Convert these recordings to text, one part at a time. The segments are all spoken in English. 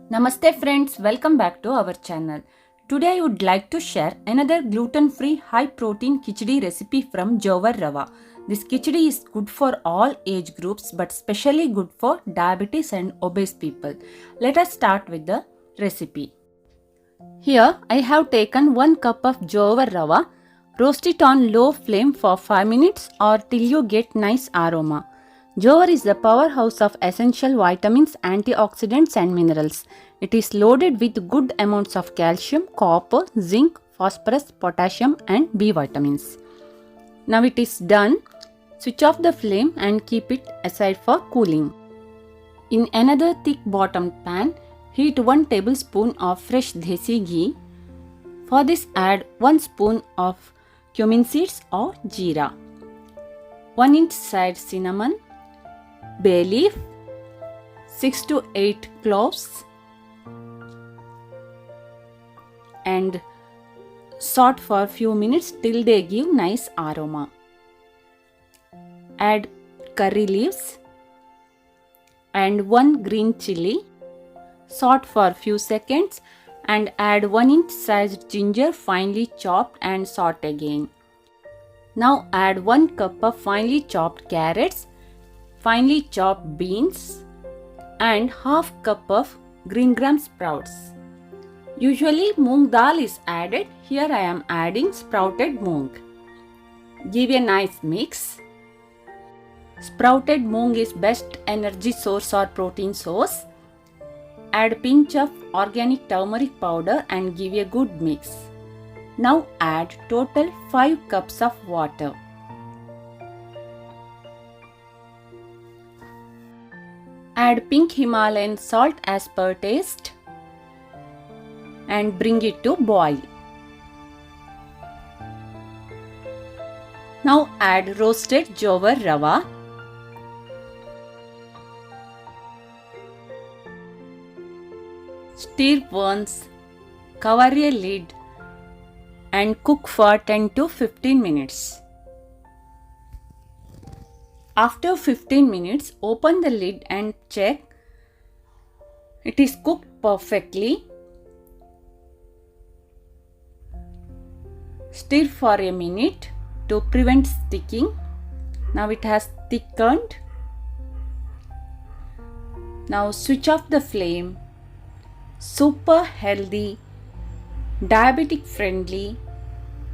Namaste friends, welcome back to our channel. Today I would like to share another gluten-free high-protein khichdi recipe from Jowar Rava. This khichdi is good for all age groups but especially good for diabetes and obese people. Let us start with the recipe. Here I have taken 1 cup of Jowar Rava. Roast it on low flame for 5 minutes or till you get nice aroma. Jowar is the powerhouse of essential vitamins, antioxidants and minerals. It is loaded with good amounts of calcium, copper, zinc, phosphorus, potassium and B vitamins. Now it is done. Switch off the flame and keep it aside for cooling. In another thick bottomed pan, heat 1 tablespoon of fresh desi ghee. For this add 1 spoon of cumin seeds or jeera, 1 inch sized cinnamon, bay leaf, 6 to 8 cloves and saute for few minutes till they give nice aroma. Add curry leaves and 1 green chilli. Saute for few seconds and add 1 inch sized ginger finely chopped and saute again. Now add 1 cup of finely chopped carrots, finely chopped beans and half cup of green gram sprouts. Usually moong dal is added, here I am adding sprouted moong. Give a nice mix. Sprouted moong is best energy source or protein source. Add pinch of organic turmeric powder and give a good mix. Now add total 5 cups of water. Add pink Himalayan salt as per taste and bring it to boil. Now add roasted Jowar Rava. Stir once, cover a lid and cook for 10 to 15 minutes. After 15 minutes, open the lid and check. It is cooked perfectly. Stir for a minute to prevent sticking. Now it has thickened. Now switch off the flame. Super healthy, diabetic friendly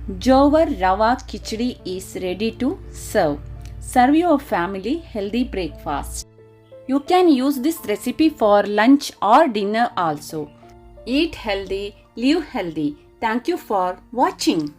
Jowar Rava Khichdi is ready to serve. Serve your family healthy breakfast. You can use this recipe for lunch or dinner also. Eat healthy, live healthy. Thank you for watching.